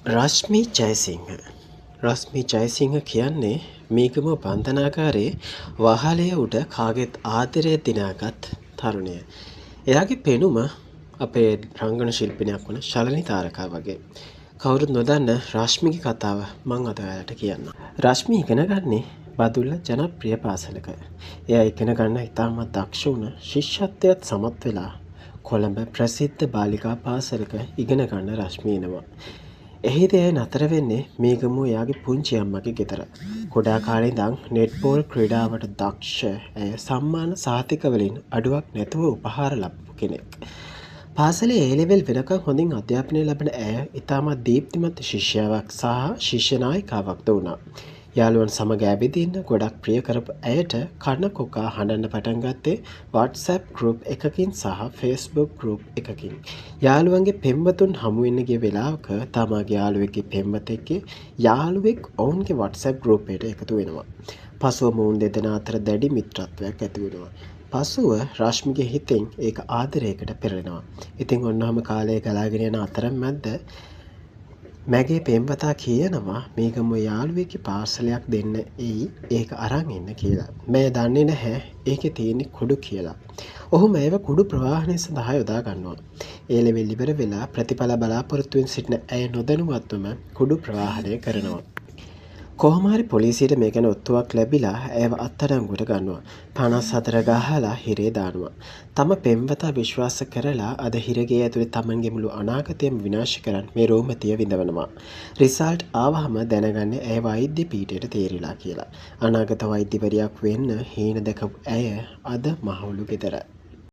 රශ්මි ජයසිංහ රශ්මි ජයසිංහ කියන්නේ මේකම බන්ධනාගාරයේ වහලය උඩ කාගෙත් ආදරය දිනාගත් තරුණය. එයාගේ පෙනුම අපේ රංගන ශිල්පිනියක් වන ශලනි තාරකා වගේ. කවුරුත් නොදන්න රශ්මිගේ කතාව මං අද ඔයාලට කියන්නම්. රශ්මි ඉගෙන ගන්නේ බදුල්ල ජනප්‍රිය පාසලක. එයා ඉගෙන ගන්න ඉතාමත් දක්ෂ වුණ ශිෂ්‍යත්වයට සමත් වෙලා කොළඹ ප්‍රසිද්ධ බාලිකා පාසලක ඉගෙන ගන්න රශ්මි එනවා. එහිදී ඇය නතර වෙන්නේ මේගමුව එයාගේ පුංචි අම්මගේ ගෙදර. කුඩා කාලේ ඉඳන් නෙට්බෝල් ක්‍රීඩාවට දක්ෂ ඇය සම්මාන සහතික වලින් අඩුවක් නැතුව උපහාර ලබපු කෙනෙක්. පාසලේ A level වෙනකන් හොඳින් අධ්‍යාපනය ලබන ඇය ඉතාමත් දීප්තිමත් ශිෂ්‍යාවක් සහ ශිෂ්‍ය නායිකාවක්ද වුණා. යාළුවන් සමග ඇවිදින්න ගොඩක් ප්‍රිය කරපු ඇයට කන කොකා හඬන්න පටන් ගත්තේ WhatsApp group එකකින් සහ Facebook group එකකින්. යාළුවන්ගේ පෙම්වතුන් හමු වෙන්න ගිය වෙලාවක තමාගේ යාළුවෙක්ගේ පෙම්වතෙක්ගේ යාළුවෙක් ඔවුන්ගේ WhatsApp group එකට එකතු වෙනවා. පසුව මොවුන් දෙදෙනා අතර දැඩි මිත්‍රත්වයක් ඇති වෙනවා. පසුව රශ්මිගේ හිතෙන් ඒක ආදරයකට පෙරලෙනවා. ඉතින් ඔන්නෝම කාලය ගලාගෙන යන අතරමැද්ද මගේ පෙම්වතා කියනවා මේගමුව යාළුවෙක්ගේ පාර්සලයක් දෙන්න එයි ඒක අරන් එන්න කියලා. මම දන්නේ නැහැ ඒකේ තියෙන්නේ කුඩු කියලා. ඔහු මේව කුඩු ප්‍රවාහනය සඳහා යොදා ගන්නවා. ඒ ලෙවල් ඉවර වෙලා ප්‍රතිඵල බලාපොරොත්තුවෙන් සිටින ඇය නොදැනුවත්වම කුඩු ප්‍රවාහනය කරනවා. කොහොම හරි පොලිසියට මේ ගැන ඔත්තුවක් ලැබිලා ඇයව අත්අඩංගුවට ගන්නවා. 54 ගහලා හිරේ දානවා. තම පෙම්වතා විශ්වාස කරලා අද හිරගේ ඇතුලේ තමන්ගේ මුළු අනාගතයම විනාශ කරන් මේ රෝමතිය විඳවනවා. රිසල්ට් ආවහම දැනගන්නේ ඇය වෛද්‍ය පීඨයට තේරිලා කියලා. අනාගත වෛද්‍යවරියක් වෙන්න හීන දැකපු ඇය අද මහවුළු ගෙදර.